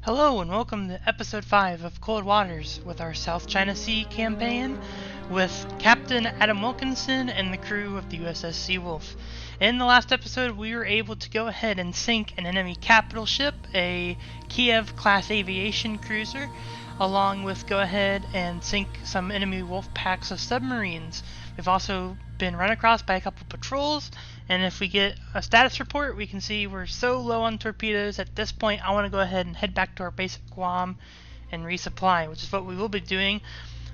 Hello and welcome to episode 5 of Cold Waters with our South China Sea campaign with Captain Adam Wilkinson and the crew of the USS Seawolf. In the last episode we were able to go ahead and sink an enemy capital ship, a Kiev-class aviation cruiser, along with go ahead and sink some enemy wolf packs of submarines. We've also been run across by a couple patrols, and if we get a status report we can see we're so low on torpedoes at this point I want to go ahead and head back to our base at Guam and resupply, which is what we will be doing.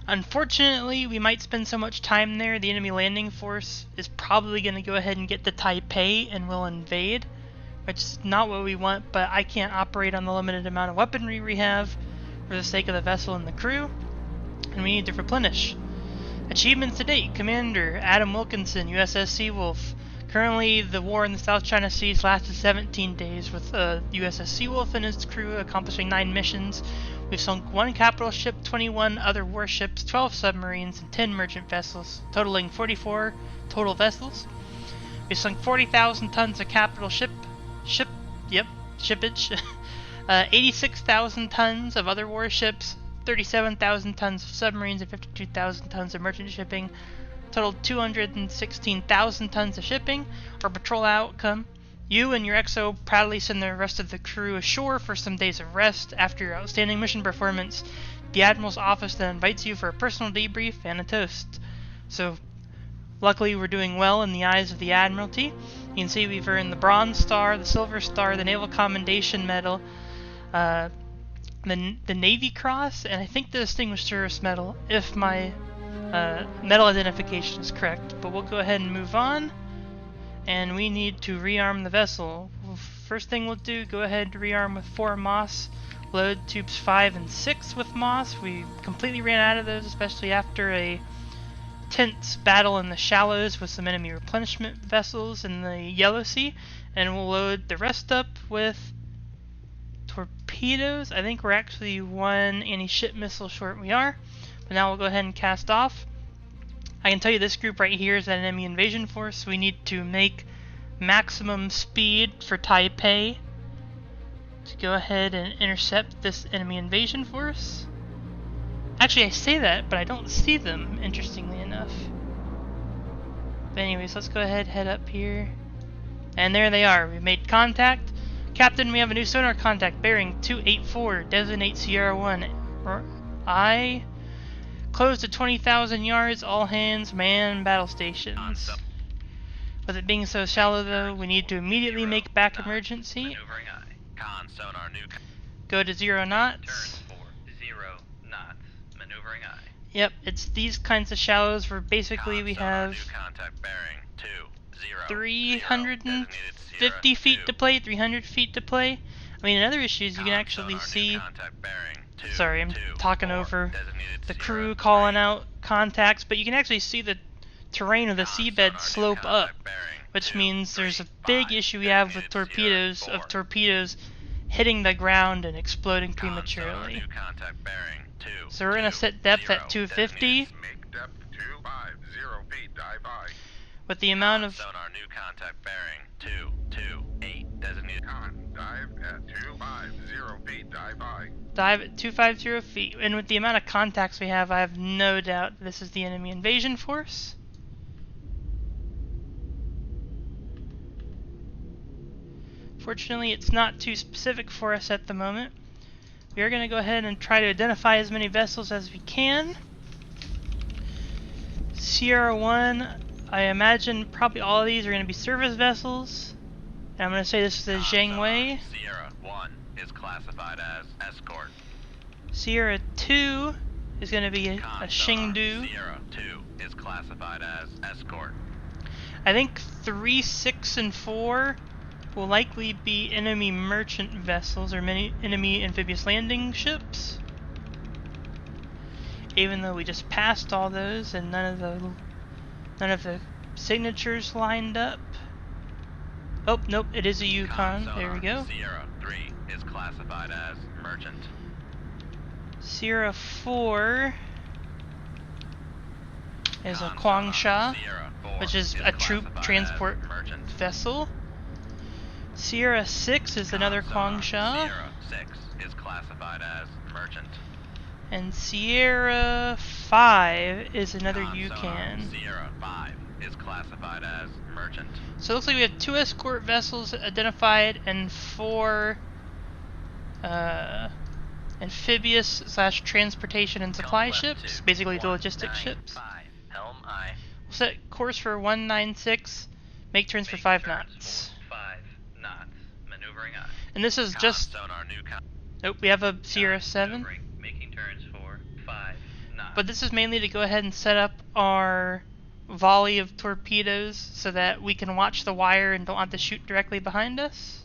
Unfortunately, we might spend so much time there, the enemy landing force is probably going to go ahead and get to Taipei and will invade, which is not what we want, but I can't operate on the limited amount of weaponry we have for the sake of the vessel and the crew, and we need to replenish. Achievements to date: Commander Adam Wilkinson, USS Seawolf. Currently, the war in the South China Sea lasted 17 days, with USS Seawolf and its crew accomplishing 9 missions. We've sunk 1 capital ship, 21 other warships, 12 submarines, and 10 merchant vessels, totaling 44 total vessels. We've sunk 40,000 tons of capital shippage, 86,000 tons of other warships, 37,000 tons of submarines, and 52,000 tons of merchant shipping. Totaled 216,000 tons of shipping. Our patrol outcome: you and your XO proudly send the rest of the crew ashore for some days of rest. After your outstanding mission performance, the Admiral's office then invites you for a personal debrief and a toast. So, luckily we're doing well in the eyes of the Admiralty. You can see we've earned the Bronze Star, the Silver Star, the Naval Commendation Medal, the Navy Cross, and I think the Distinguished Service Medal, if my medal identification is correct. But we'll go ahead and move on, and we need to rearm the vessel. First thing we'll do, go ahead and rearm with 4 Moss, load tubes 5 and 6 with Moss. We completely ran out of those, especially after a tense battle in the shallows with some enemy replenishment vessels in the Yellow Sea, and we'll load the rest up with torpedoes. I think we're actually 1 anti-ship missile short. We are. But now we'll go ahead and cast off. I can tell you this group right here is an enemy invasion force. We need to make maximum speed for Taipei to go ahead and intercept this enemy invasion force. Actually, I say that, but I don't see them, interestingly enough. But anyways, let's go ahead, head up here. And there they are. We've made contact. Captain, we have a new sonar contact, bearing 284. Designate Sierra 1. I... Close to 20,000 yards, all hands, man battle stations. With it being so shallow though, we need to immediately make back emergency. Go to 0 knots. Yep, it's these kinds of shallows where basically we have 350 feet to play, 300 feet to play. I mean, another issue is you can actually see... Sorry, I'm talking over the crew calling out contacts, but you can actually see the terrain of the seabed slope up, which means there's a big issue we have with torpedoes, hitting the ground and exploding prematurely. So we're going to set depth at 250. With the amount of... Dive at 250 feet, and with the amount of contacts we have, I have no doubt this is the enemy invasion force. Fortunately, it's not too specific for us at the moment. We are going to go ahead and try to identify as many vessels as we can. Sierra 1, I imagine probably all of these are going to be service vessels. And I'm going to say this is the Zhangwei. Sierra 1 is classified as escort. Sierra 2 is going to be a Chengdu. Sierra 2 is classified as escort. I think 3, 6, and 4 will likely be enemy merchant vessels or many enemy amphibious landing ships. Even though we just passed all those and none of the signatures lined up. Oh, nope, it is a Yukon. There we go. Sierra 3 is classified as merchant. Sierra 4 is a Kwangsha, which is a troop transport vessel. Sierra 6 is another Kwangsha. Sierra 6 is classified as merchant. And Sierra 5 is another Con sonar UCAN. Sierra 5 is classified as merchant. So it looks like we have 2 escort vessels identified and 4 amphibious / transportation and supply ships, basically the logistics ships. Helm I. We'll set course for 196, make turns for 5 knots. 5 knots. Maneuvering I. And this is just... Sonar new Nope, we have a Sierra 7. Making turns for 5 knots. But this is mainly to go ahead and set up our volley of torpedoes so that we can watch the wire and don't have to shoot directly behind us.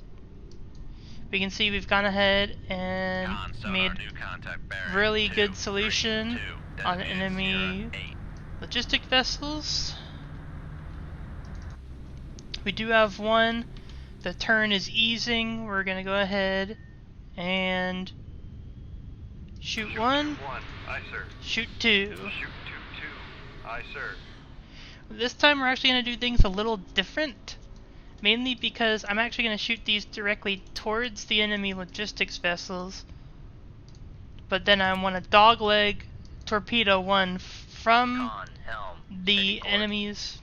We can see we've gone ahead and made really good solution on enemy logistic vessels. We do have one. The turn is easing. We're going to go ahead and shoot 1. Aye, sir. Shoot 2. Shoot 2-2. Aye, sir. This time we're actually going to do things a little different. Mainly because I'm actually going to shoot these directly towards the enemy logistics vessels. But then I want to dogleg torpedo 1 from the enemy's,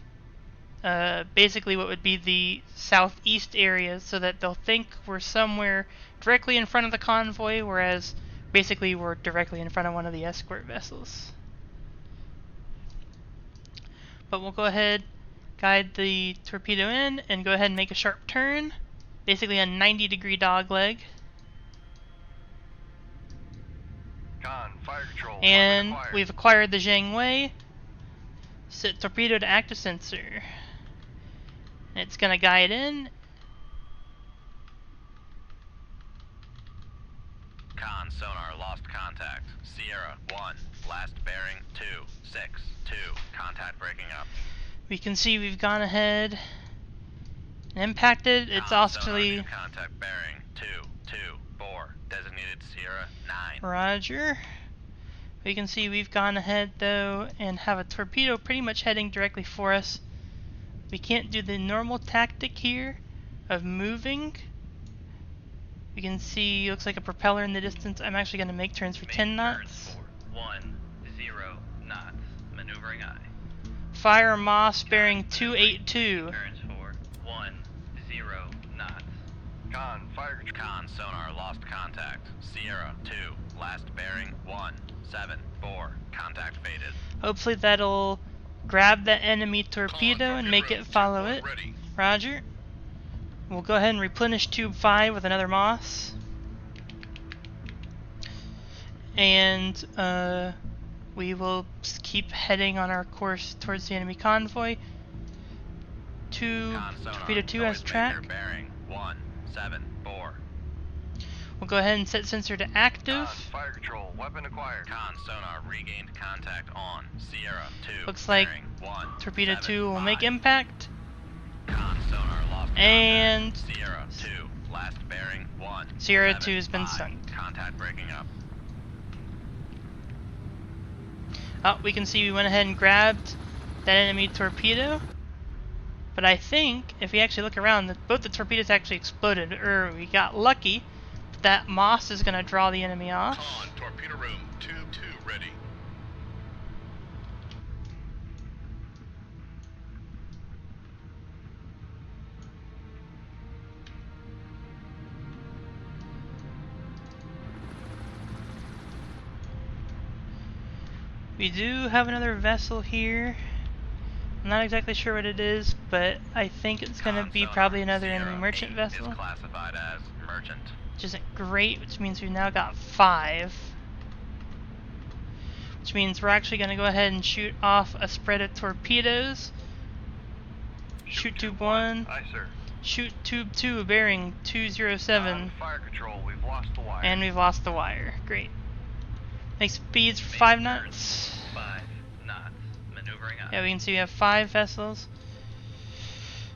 basically what would be the southeast area, so that they'll think we're somewhere directly in front of the convoy, whereas basically we're directly in front of one of the escort vessels. But we'll go ahead, guide the torpedo in, and go ahead and make a sharp turn. Basically a 90-degree dogleg. Con, fire control. And we've acquired the Zhangwei. Set torpedo to active sensor. And it's going to guide in. Con sonar lost contact. Sierra 1, last bearing 262. Contact breaking up. We can see we've gone ahead and impacted. It's actually contact bearing 224. Designated Sierra 9. Roger. We can see we've gone ahead though and have a torpedo pretty much heading directly for us. We can't do the normal tactic here of moving. We can see looks like a propeller in the distance. I'm actually going to make turns for 10 knots. 10 knots. Maneuvering I. Fire Moss bearing 282. Turns for 10 knots. Con, fire control. Con sonar lost contact. Sierra 2, last bearing 174. Contact faded. Hopefully that'll grab that enemy torpedo and make it follow it. Roger. We'll go ahead and replenish tube 5 with another Moss. And we will keep heading on our course towards the enemy convoy. Torpedo 2 has track. Bearing 174. We'll go ahead and set sensor to active. Con, fire control. Weapon acquired. Con sonar regained contact on Sierra 2. Looks like bearing torpedo 2 will make 175. impact. Con sonar lost And contact. Sierra 2, last bearing 1. Sierra 2 has been sunk. Contact breaking up. Oh, we can see we went ahead and grabbed that enemy torpedo. But I think, if we actually look around, both the torpedoes actually exploded. We got lucky. That Moss is going to draw the enemy off. Con, torpedo room. Tube 2 ready. We do have another vessel here. I'm not exactly sure what it is, but I think it's going to be probably another enemy merchant vessel. Is classified as merchant. Which isn't great, which means we've now got 5. Which means we're actually going to go ahead and shoot off a spread of torpedoes. Shoot tube 1. Aye, sir. Shoot tube 2 bearing 207. Con, fire control. We've lost the wire. And we've lost the wire. Great. Make speeds for 5 knots. 5 knots. Maneuvering up. Yeah, we can see we have 5 vessels.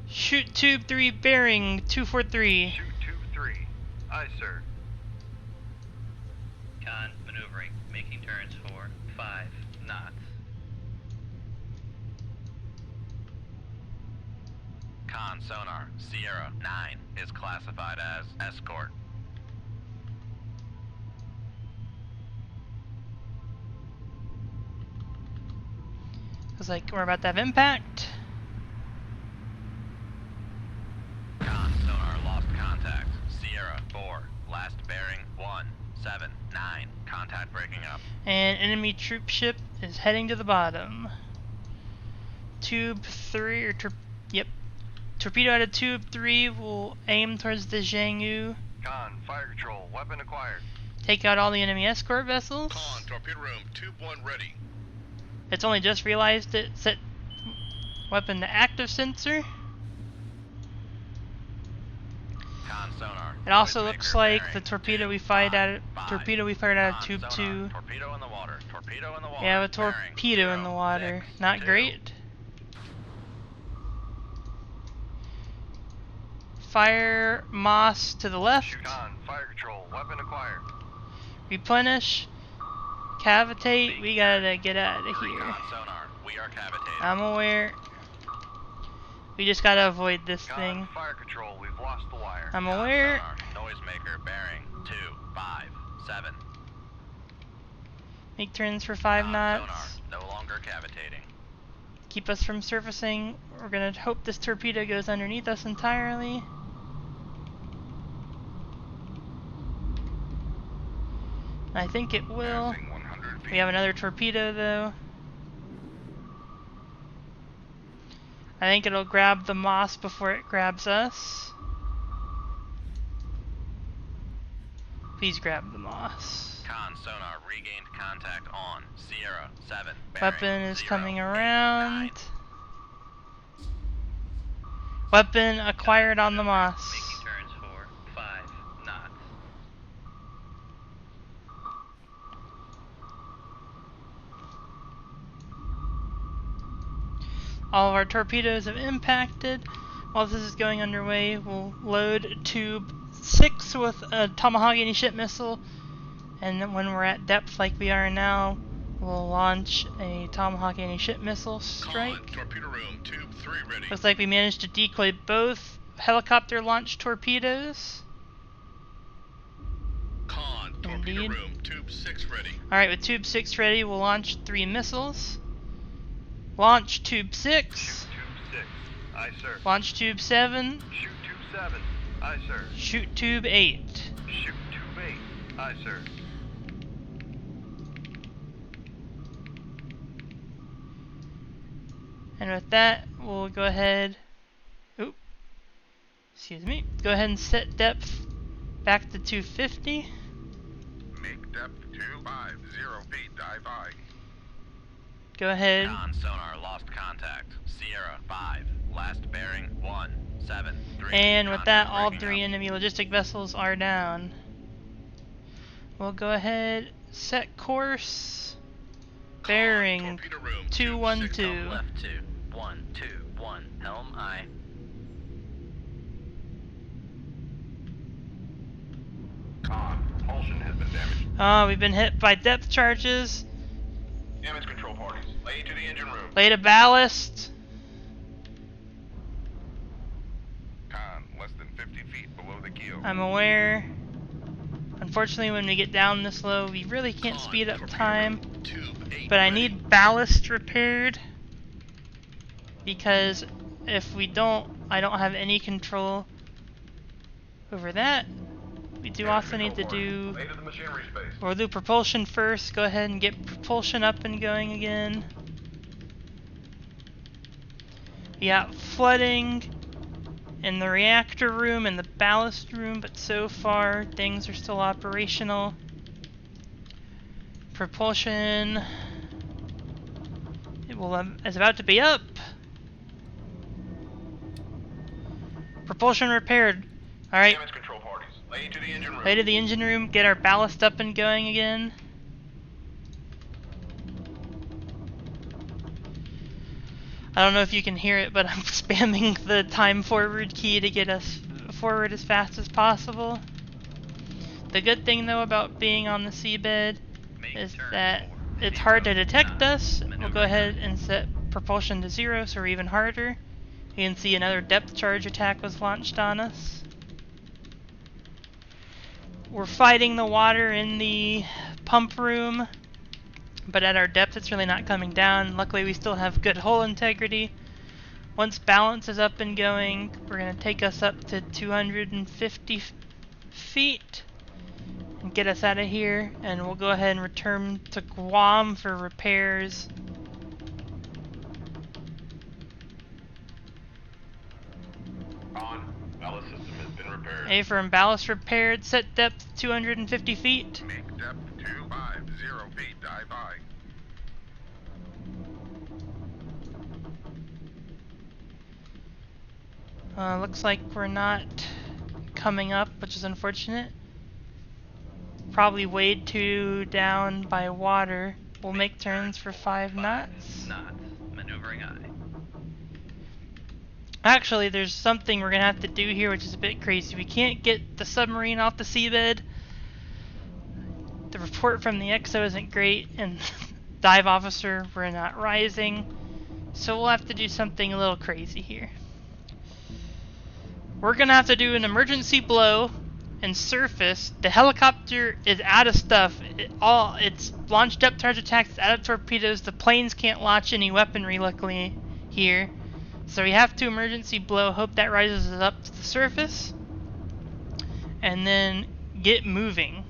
Shoot tube 3 bearing 243. Shoot tube 3. Aye, sir. Con maneuvering. Making turns for 5 knots. Con sonar Sierra 9 is classified as escort. Looks like we're about to have impact. Con, sonar lost contact. Sierra 4, last bearing 179. Contact breaking up. And enemy troop ship is heading to the bottom. Tube 3, or yep. Torpedo out of Tube 3 will aim towards the Zhangyu. Con, fire control, weapon acquired. Take out all the enemy escort vessels. Con, torpedo room, tube 1 ready. It's only just realized it set weapon to active sensor. Con, sonar. It also Noise looks maker like bearing the torpedo 2, we fired out 5. of Con, Tube sonar. 2. Torpedo in the water. Torpedo in the water. We have a Bearing torpedo in the 0, water. 6, Not 2. great. Fire Moss to the left. Con, fire control, weapon acquired. Replenish. Cavitate. We gotta get out of here. Con, sonar. We are cavitating. I'm aware. We just gotta avoid this Con, thing. fire control, we've lost the wire. I'm Con, aware. sonar. Noisemaker bearing 2, 5, 7. Make turns for 5 Con, knots. sonar. No longer cavitating. Keep us from surfacing. We're gonna hope this torpedo goes underneath us entirely. I think it will. Passing 100 feet. We have another torpedo though. I think it'll grab the moss before it grabs us. Please grab the moss. Con, sonar. Regained contact on. Sierra 7. Bearing Weapon is 0, coming 8, around. 9. Weapon acquired on the moss. Making turns for 5 knots. All of our torpedoes have impacted. While this is going underway, we'll load Tube 6 with a Tomahawk anti-ship missile, and then when we're at depth like we are now, we'll launch a Tomahawk anti-ship missile strike. Con, torpedo room, tube 3 ready. Looks like we managed to decoy both helicopter-launched torpedoes. Con, torpedo Indeed. room, tube 6 ready. Alright, with Tube 6 ready, we'll launch 3 missiles. Launch Tube 6. Shoot tube 6. Aye, sir. Launch Tube 7. Shoot tube 7. Aye, sir. Shoot Tube 8. Shoot tube 8. Aye, sir. And with that, we'll go ahead. Oop. Excuse me. Go ahead and set depth back to 250. Make depth 250 feet, dive high. Go ahead. Con, sonar. Lost contact. Sierra 5. Last bearing 173. And with that, all Contact 3 breaking up. enemy logistic vessels are down. We'll go ahead, set course, bearing Torpedo room, tube 212. 6. Left 2. 121. Helm aye. Con, propulsion has been damaged. We've been hit by depth charges. Damage control parties, lay to the engine room. Lay to ballast. Con, less than 50 feet below the keel. I'm aware. Unfortunately, when we get down this low, we really can't Con, speed up torpedo time. room, tube 8 But I ready. need ballast repaired, because if we don't, I don't have any control over that. We do also need to do, Lay to the machinery space. we'll do propulsion first. Go ahead and get propulsion up and going again. We got flooding in the reactor room and the ballast room, but so far things are still operational. Propulsion is about to be up. Propulsion repaired. Alright, Damage control parties, lay to the engine room. lay to the engine room, get our ballast up and going again. I don't know if you can hear it, but I'm spamming the time forward key to get us forward as fast as possible. The good thing though about being on the seabed is that it's hard to detect us. We'll go ahead and set propulsion to 0 so we're even harder. You can see another depth charge attack was launched on us. We're fighting the water in the pump room, but at our depth it's really not coming down. Luckily we still have good hull integrity. Once balance is up and going, we're going to take us up to 250 feet and get us out of here, and we'll go ahead and return to Guam for repairs. On. Ballast system has been repaired. Affirm, ballast repaired, set depth 250 feet. Make depth 250 feet. Dive by. Looks like we're not coming up, which is unfortunate. Probably weighed too down by water. We'll make turns for 5 knots. Knots. Maneuvering eye. Actually, there's something we're going to have to do here which is a bit crazy. We can't get the submarine off the seabed. The report from the XO isn't great, and dive officer, we're not rising. So we'll have to do something a little crazy here. We're going to have to do an emergency blow and surface. The helicopter is out of stuff. It's launched depth charge attacks, it's out of torpedoes. The planes can't launch any weaponry, luckily, here. So we have to emergency blow, hope that rises us up to the surface, and then get moving.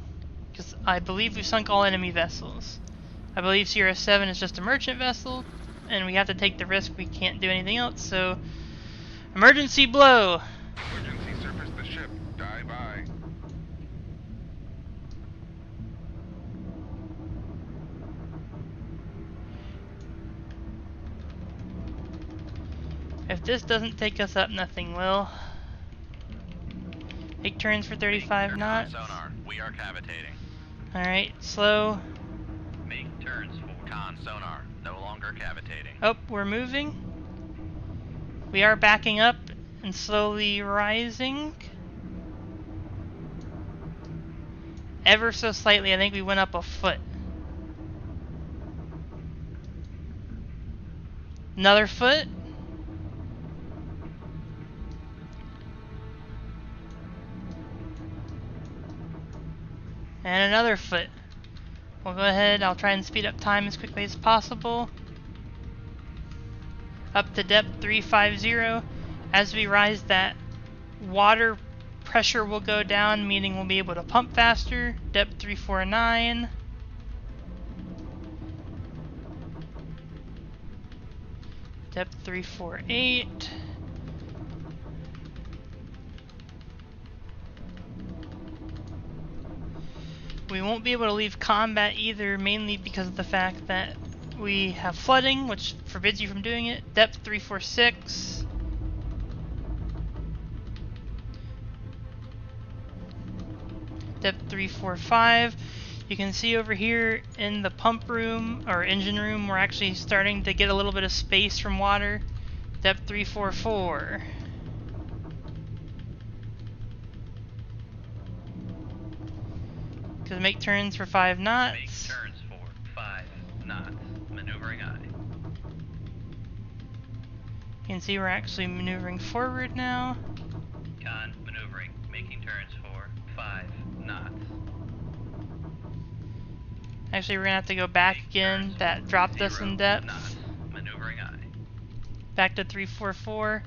Because I believe we've sunk all enemy vessels. I believe Sierra 7 is just a merchant vessel, and we have to take the risk. We can't do anything else, so emergency blow. Emergency surface the ship. Dive by. If this doesn't take us up, nothing will. Take turns for 35 knots. Sonar. We are cavitating. Alright, slow. Make turns for con sonar. No longer cavitating. Oh, we're moving. We are backing up and slowly rising. Ever so slightly, I think we went up a foot. Another foot. And another foot. We'll go ahead, I'll try and speed up time as quickly as possible. Up to depth 350. As we rise, that water pressure will go down, meaning we'll be able to pump faster. Depth 349. Depth 348. We won't be able to leave combat either, mainly because of the fact that we have flooding, which forbids you from doing it. Depth 346. Depth 345. You can see over here in the pump room, or engine room, we're actually starting to get a little bit of space from water. Depth 344. Gonna make turns for 5 knots. Make turns for 5 knots. Maneuvering eye. You can see we're actually maneuvering forward now. Con maneuvering. Making turns for 5 knots. Actually, we're gonna have to go back again. That dropped us in depth. Knots. Maneuvering eye. Back to 344.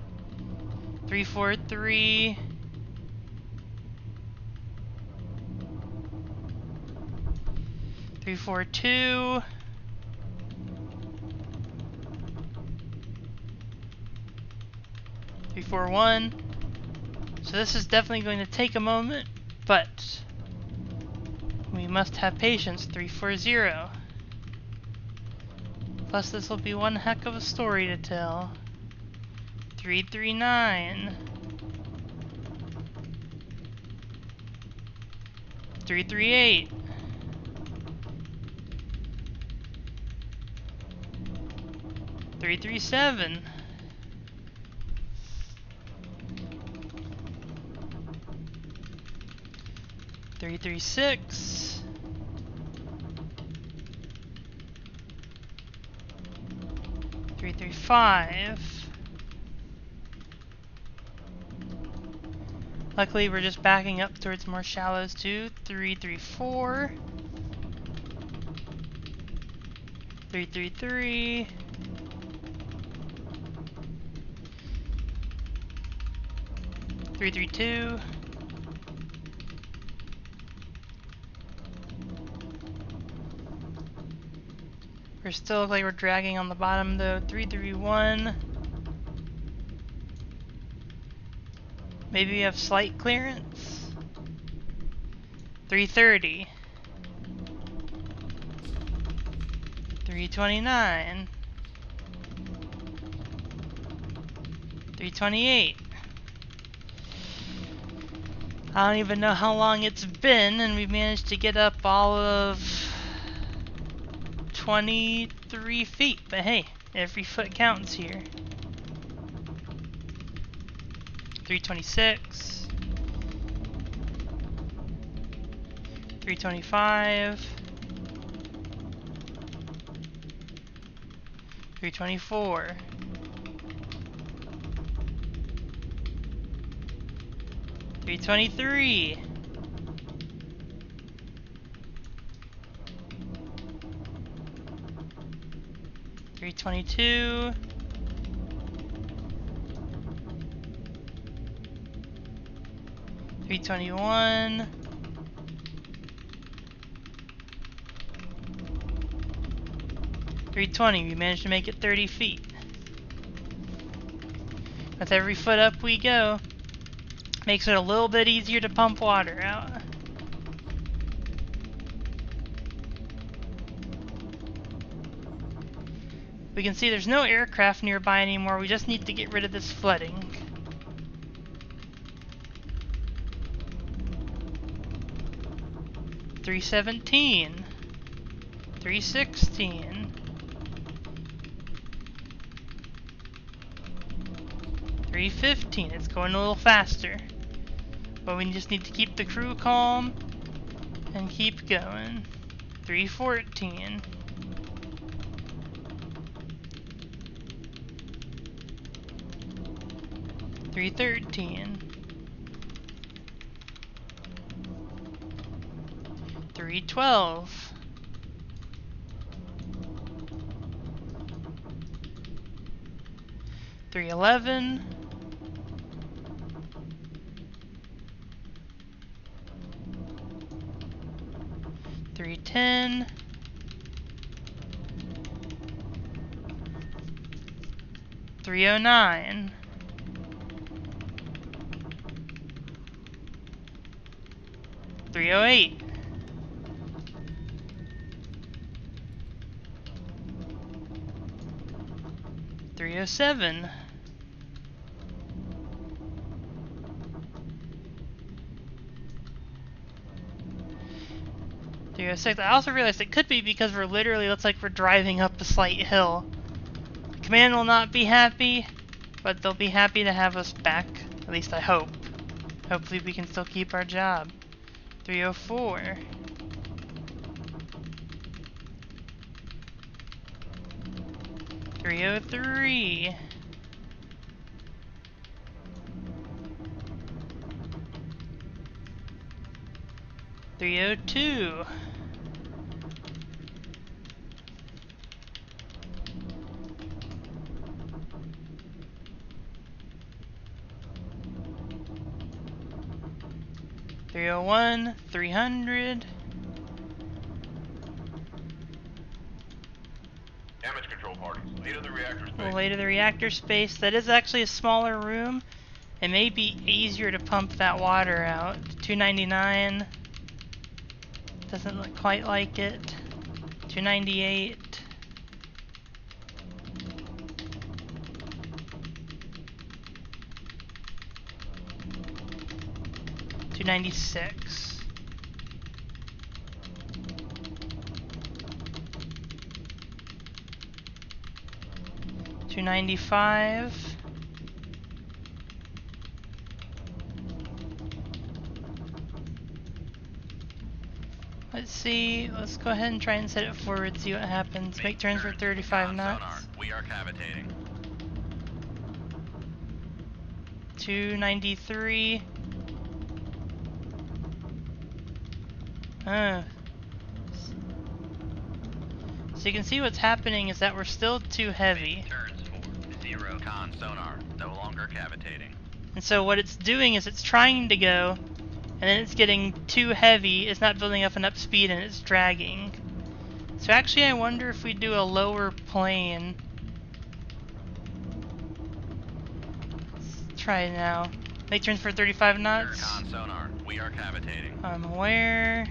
343. 342. 341. So this is definitely going to take a moment, but we must have patience. 340. Plus this will be one heck of a story to tell. 339. 338. 337. 336. 335. Luckily, we're just backing up towards more shallows too. 334. 333. Three, 2. We're still look like we're dragging on the bottom though. 331. Maybe we have slight clearance. 330. 329. 328. I don't even know how long it's been, and we've managed to get up all of 23 feet. But hey, every foot counts here. 326. 325. 324. 323. 322. 321. 320. We managed to make it 30 feet. With every foot up we go, makes it a little bit easier to pump water out. We can see there's no aircraft nearby anymore. We just need to get rid of this flooding. $317. $316. $315. It's going a little faster. But we just need to keep the crew calm and keep going. $314. $313. $312. $311. $310. $309. $308. $307. $306. I also realized it could be because we're literally, looks like we're driving up a slight hill. Command will not be happy, but they'll be happy to have us back. At least I hope. Hopefully we can still keep our job. 304. 303. 302. 301. 300. Damage control parties. Lead of the reactor space. We'll lay to the reactor space. That is actually a smaller room. It may be easier to pump that water out. 299. Doesn't look quite like it. 298. 296. 295. Let's see, let's go ahead and try and set it forward, see what happens. Make turns for 35 knots. Sonar. We are cavitating. 293. So you can see what's happening is that we're still too heavy. Make turns for 0. Con sonar, no longer cavitating. And so what it's doing is it's trying to go, and then it's getting too heavy, it's not building up enough speed, and it's dragging. So actually I wonder if we do a lower plane. Let's try it now. Make turns for 35 knots. Con sonar, we are cavitating. I'm aware.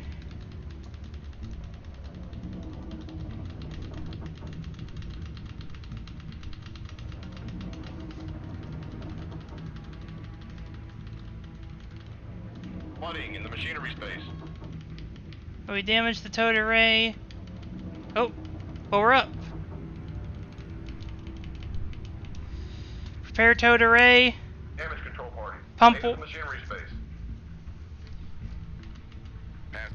Flooding in the machinery space. We damaged the towed array. Oh, well, we're up. Prepare towed array. Damage control party. Pump. Exit the machinery space. Pass.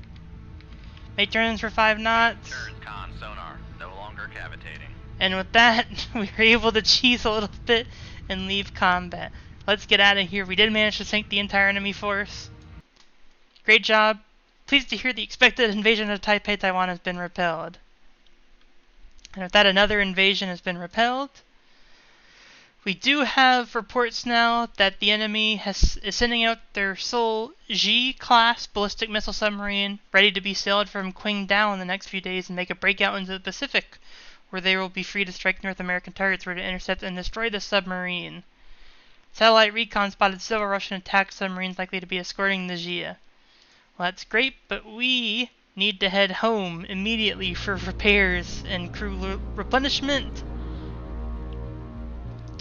Make turns for 5 knots. Turns con sonar, no longer cavitating. And with that, we were able to cheese a little bit and leave combat. Let's get out of here. We did manage to sink the entire enemy force. Great job. Pleased to hear the expected invasion of Taipei, Taiwan has been repelled. And with that, another invasion has been repelled. We do have reports now that the enemy is sending out their sole G-class ballistic missile submarine ready to be sailed from Qingdao in the next few days and make a breakout into the Pacific, where they will be free to strike North American targets, where to intercept and destroy the submarine. Satellite recon spotted several Russian attack submarines likely to be escorting the Jia. Well, that's great, but we need to head home immediately for repairs and crew replenishment.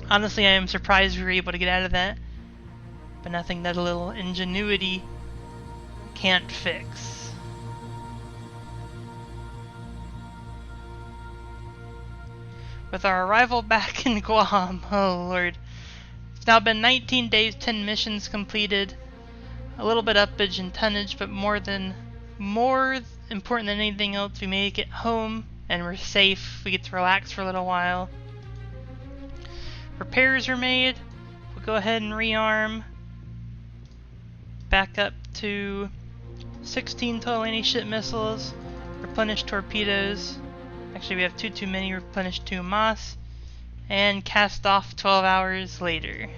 Honestly, I am surprised we were able to get out of that, but nothing that a little ingenuity can't fix. With our arrival back in Guam, oh lord. It's now been 19 days, 10 missions completed. A little bit uppage in tonnage, but more important than anything else, we make it home and we're safe. We get to relax for a little while. Repairs are made. We'll go ahead and rearm. Back up to 16 total anti-ship missiles. Replenish torpedoes. Actually, we have two too many. Replenish 2 MOS. And cast off 12 hours later.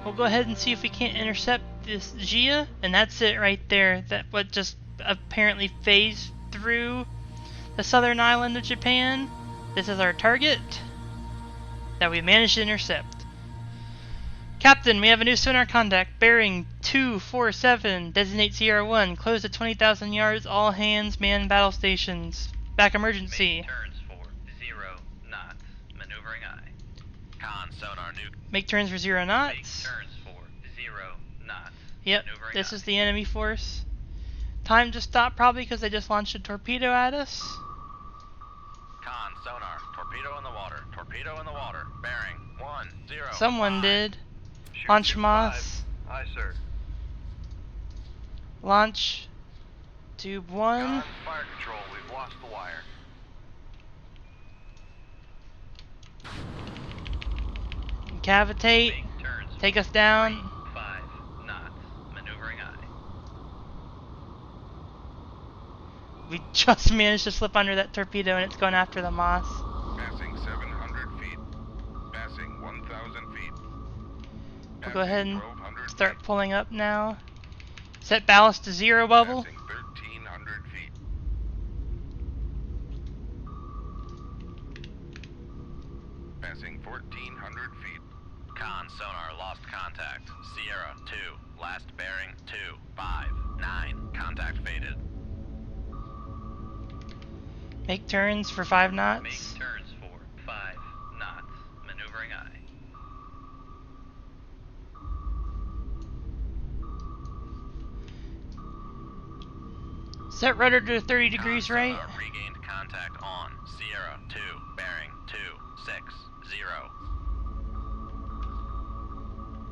We'll go ahead and see if we can't intercept this Jia, and that's it right there. That what just apparently phased through the southern island of Japan. This is our target that we managed to intercept. Captain, we have a new sonar contact. Bearing 247. Designate Sierra 1. Close at 20,000 yards. All hands man battle stations. Back emergency. Make turns for 0 knots. Maneuvering eye. Con sonar new. Make turns for 0 Make knots. turns for 0 knots. Yep, Maneuvering this eye. is the enemy force. Time to stop probably because they just launched a torpedo at us. Con sonar. Torpedo in the water. Torpedo in the water. Bearing 10. Someone did. Shoot Launch you MOS. 5. Aye, sir. Launch tube 1. Con fire control. We've lost the wire. Cavitate. Make turns. Take us down. 5 knots. Maneuvering eye. We just managed to slip under that torpedo and it's going after the MOS. Passing 700 feet. Passing 1,000 feet. We'll go ahead and 1,200 start feet. pulling up now. Set ballast to 0 bubble. Passing 1,300 feet. Passing 1,400 feet. Con sonar lost contact. Sierra 2. Last bearing 2. 5. 9. Contact faded. Make turns for 5 Make knots. turns for 5 knots. Maneuvering eye. Set rudder to 30 degrees Con right. sonar regained contact on Sierra 2. Bearing 2. 6. 0.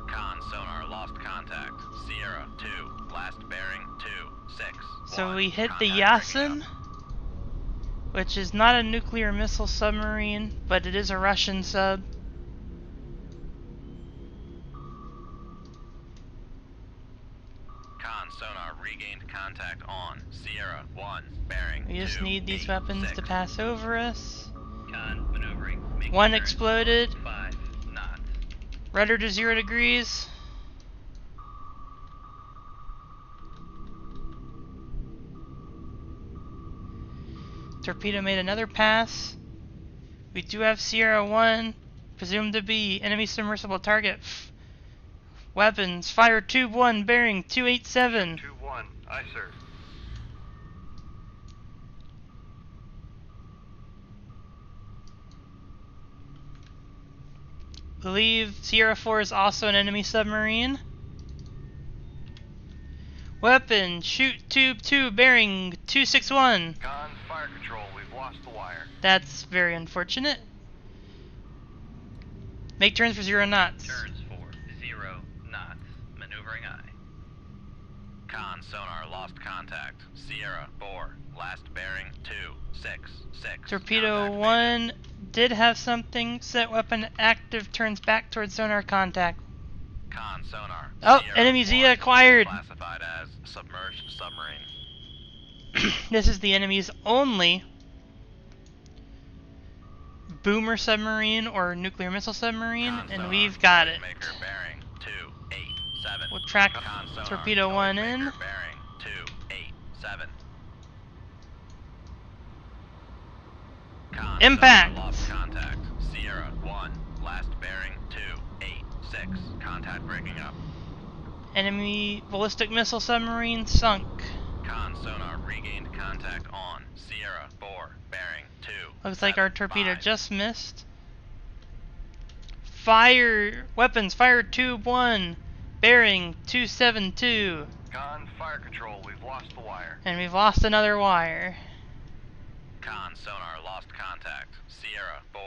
Con sonar lost contact. Sierra 2. Last bearing 2. 6. So 1. we hit the Contact breaking Yasen, up. which is not a nuclear missile submarine, but it is a Russian sub. Con sonar regained contact on Sierra 1, bearing We just need these 2, weapons 6. to pass over us. Con maneuvering. Make One turn exploded. 5 knots. Rudder to 0 degrees. Torpedo made another pass. We do have Sierra 1, presumed to be enemy submersible target. Weapons, fire tube 1, bearing 287. 2-1. Aye, sir. Believe Sierra 4 is also an enemy submarine. Weapon, shoot tube 2, bearing 261. Con, fire control. We've lost the wire. That's very unfortunate. Make turns for 0 knots. Turns for 0 knots. Maneuvering aye. Con sonar lost contact. Sierra 4, last bearing 266. Torpedo Contact 1 did have something. Set weapon active, turns back towards sonar contact. faded. Con sonar. Oh, Sierra enemy Zia 1, acquired. classified as submerged submarine. This is the enemy's only boomer submarine or nuclear missile submarine, Con and sonar, we've got it. Noisemaker bearing 287. We'll track Con sonar, torpedo 1 in. noisemaker bearing 287. Con Impact. sonar lost contact. Sierra 1, last bearing 286. Contact breaking up. Enemy ballistic missile submarine sunk. Con sonar regained contact on Sierra 4, bearing 2. Looks like our torpedo just missed. Fire weapons, fire tube 1, bearing 272. Con, fire control. We've lost the wire. And we've lost another wire. Con sonar lost contact. Sierra 4,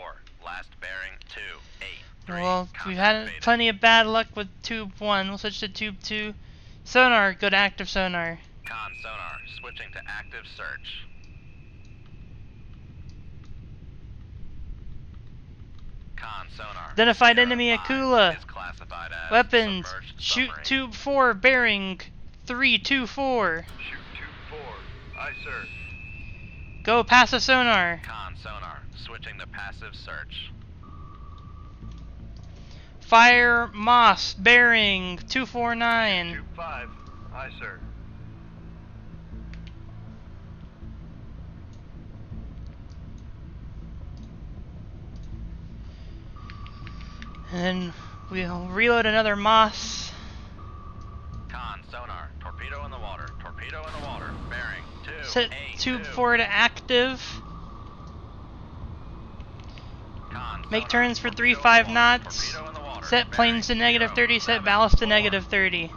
last bearing 283. Well, we've Contact had faded. plenty of bad luck with tube 1. We'll switch to tube 2. Sonar, go to active sonar. Con sonar switching to active search. Con sonar. Identified Sierra enemy 5 Akula. is classified as Weapons, submerged shoot submarine. tube 4, bearing 324. Shoot tube 4. Aye, sir. Go passive sonar. Con sonar switching to passive search. Fire Moss, bearing 249. Tube 5. Aye, sir. And then we'll reload another Moss. Con sonar torpedo in the water. Torpedo in the water. Bearing 2. Set tube 4 to active. Con Make sonar, turns for torpedo in 3-5 the water, knots. torpedo in the water, Set planes to bearing negative 30, set 074. ballast to negative 30.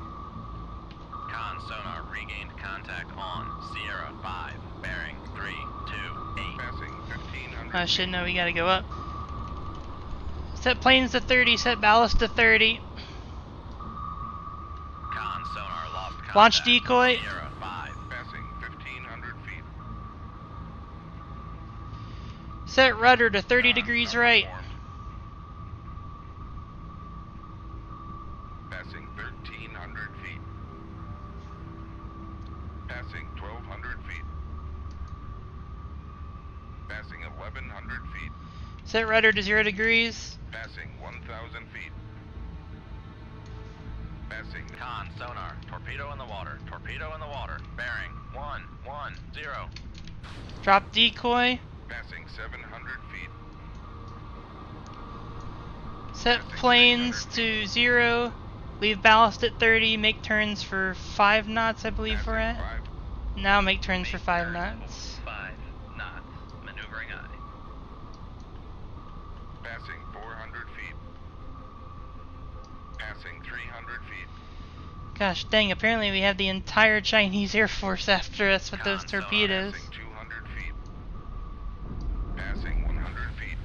Con sonar regained contact on Sierra 5, bearing 328. Passing 1500. Oh shit, no, we gotta go up. Set planes to 30, set ballast to 30. Con sonar lost contact. Launch decoy. Sierra 5. Passing 1500 feet. Set rudder to 30 degrees right. Passing 1300 feet. Passing 1200 feet. Passing 1100 feet. Set rudder to 0 degrees. Passing 1000 feet. Passing Con sonar torpedo in the water. Torpedo in the water. Bearing 110. Drop decoy. passing 700 feet. Set planes to 0. Leave ballast at 30. Make turns for 5 knots, I believe we're at. Passing 5. Now make turns for Make 5 turns knots. for 5 knots. Maneuvering aye. Passing 400 feet. Passing 300 feet. Gosh dang, apparently we have the entire Chinese Air Force after us with those Console torpedoes. Passing 200 feet. Passing 100 feet.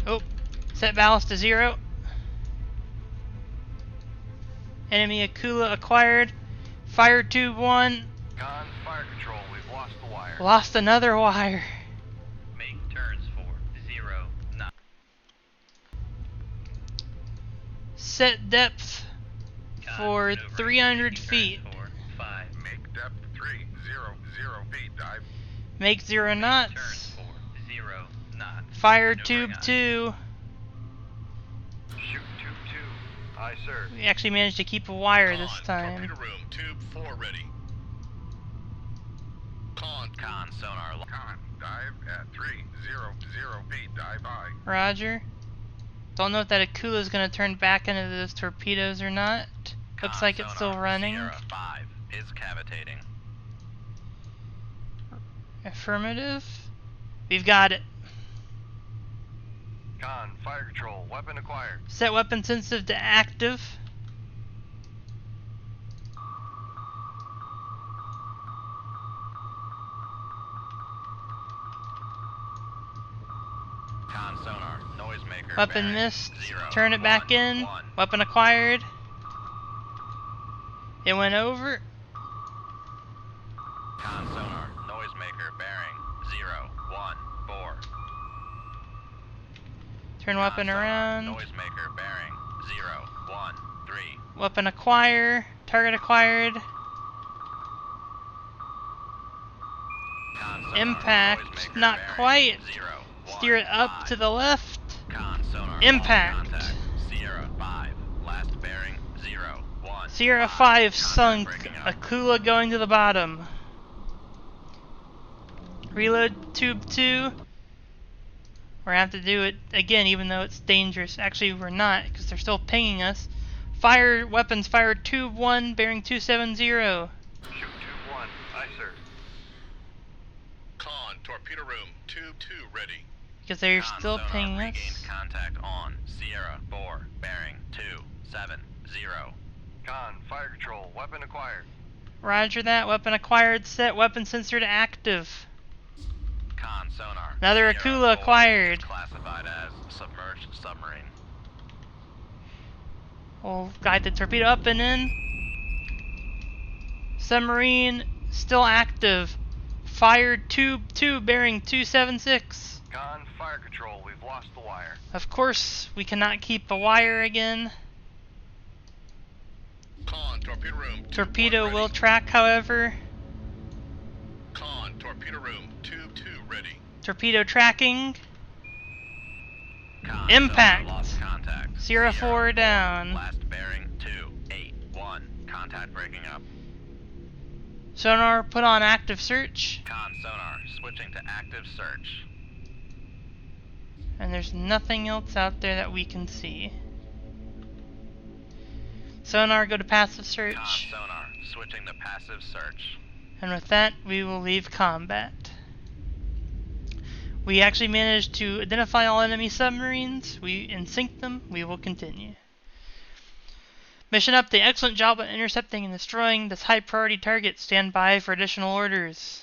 Oh, set ballast to 0. Enemy Akula acquired. Fire tube 1. Con, fire control, we've lost the wire. Lost another wire. Make turns for 0 knots. Set depth Con for maneuvering, 300 making feet. turns for 5 depth 300 feet. Dive. Make 0 Turn knots. 40 knots. Fire Maneuvering tube aye. 2. Shoot tube 2. Aye, sir. We actually managed to keep a wire this Con, time. torpedo room, tube 4 ready. Con, Con sonar. con, dive at 300 feet. Dive aye. Roger. Don't know if that Akula is going to turn back into those torpedoes or not. Looks like it's still running. Sierra 5 is cavitating. Affirmative. We've got it. Con, fire control. Weapon acquired. Set weapon sensitive to active. Con sonar. Noisemaker. Weapon bearing missed. 0, Turn it back 1, in. 1. Weapon acquired. It went over. Con sonar. Noisemaker bearing 0, 1, 4. Turn weapon Con sonar, around. Noisemaker bearing 0, 1, 3. Weapon acquire. Target acquired. Con sonar, Impact. Noisemaker Not bearing quite. 0, 1, Steer it up 5. to the left. Con sonar. Impact. lost Contact. Sierra 5. Last bearing 0, 1. Sierra 5 Contact sunk. breaking up. Akula going to the bottom. Reload tube 2. We're gonna have to do it again, even though it's dangerous. Actually, we're not, because they're still pinging us. Fire weapons. Fire tube 1, bearing 270. Shoot tube 1. Aye, sir. Con, torpedo room, tube 2 ready. Because they're Con still sonar pinging regained us. contact on Sierra 4, bearing 270. Con, fire control. Weapon acquired. Roger that. Weapon acquired. Set weapon sensor to active. Con sonar. Another Sierra Akula 4 acquired. is classified as submerged submarine. We'll guide the torpedo up and in. Submarine still active. Fire tube 2, bearing 276. Con, fire control. We've lost the wire. Of course, we cannot keep a wire again. Con, torpedo room, tube Torpedo 1 will ready. track, however. Con, torpedo room, tube 2 ready. Torpedo tracking. Con Impact. sonar lost contact. Sierra 4 down. Last bearing 281. Contact breaking up. Sonar put on active search. Con sonar switching to active search. And there's nothing else out there that we can see. Sonar, go to passive Con search. sonar switching to passive search. And with that, we will leave combat. We actually managed to identify all enemy submarines. And sink them. We will continue. Mission update. Excellent job on intercepting and destroying this high priority target. Stand by for additional orders.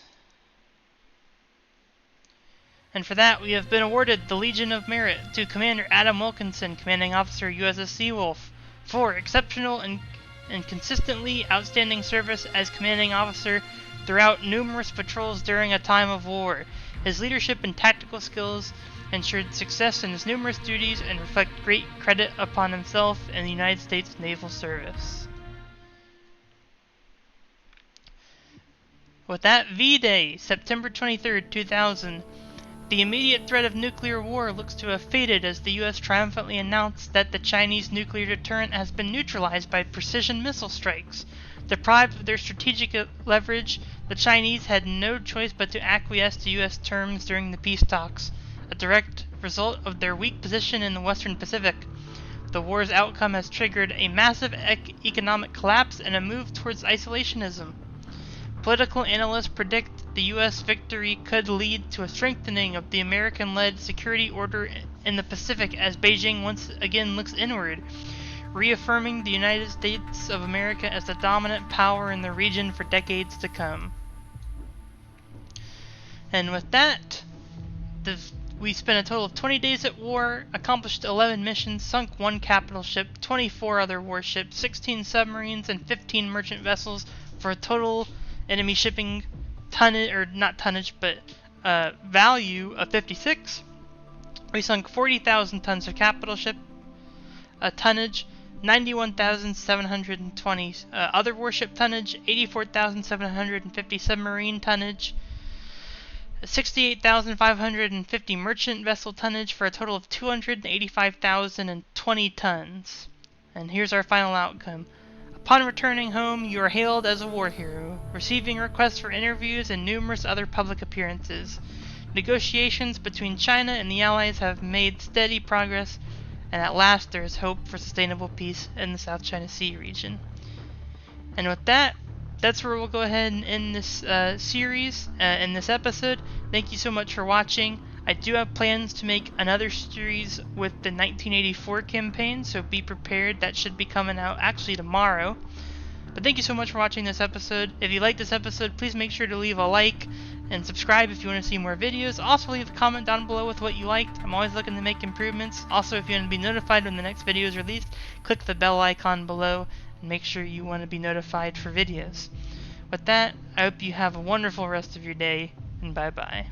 And for that, we have been awarded the Legion of Merit to Commander Adam Wilkinson, Commanding Officer USS Seawolf, for exceptional and consistently outstanding service as Commanding Officer throughout numerous patrols during a time of war. His leadership and tactical skills ensured success in his numerous duties and reflect great credit upon himself and the United States Naval Service. With that, V-Day, September 23rd, 2000. The immediate threat of nuclear war looks to have faded as the U.S. triumphantly announced that the Chinese nuclear deterrent has been neutralized by precision missile strikes. Deprived of their strategic leverage, the Chinese had no choice but to acquiesce to U.S. terms during the peace talks, a direct result of their weak position in the Western Pacific. The war's outcome has triggered a massive economic collapse and a move towards isolationism. Political analysts predict the U.S. victory could lead to a strengthening of the American-led security order in the Pacific as Beijing once again looks inward, reaffirming the United States of America as the dominant power in the region for decades to come. And with that, we spent a total of 20 days at war, accomplished 11 missions, sunk 1 capital ship, 24 other warships, 16 submarines, and 15 merchant vessels, for a total enemy shipping tonnage, or not tonnage, but value of 56. We sunk 40,000 tons of capital ship tonnage, 91,720 other warship tonnage, 84,750 submarine tonnage, 68,550 merchant vessel tonnage, for a total of 285,020 tons. And here's our final outcome. Upon returning home, you are hailed as a war hero, receiving requests for interviews and numerous other public appearances. Negotiations between China and the Allies have made steady progress, and at last there is hope for sustainable peace in the South China Sea region. And with that, that's where we'll go ahead and end this series, in this episode. Thank you so much for watching. I do have plans to make another series with the 1984 campaign, so be prepared. That should be coming out actually tomorrow. But thank you so much for watching this episode. If you like this episode, please make sure to leave a like and subscribe if you want to see more videos. Also, leave a comment down below with what you liked. I'm always looking to make improvements. Also, if you want to be notified when the next video is released, click the bell icon below and make sure you want to be notified for videos. With that, I hope you have a wonderful rest of your day, and bye-bye.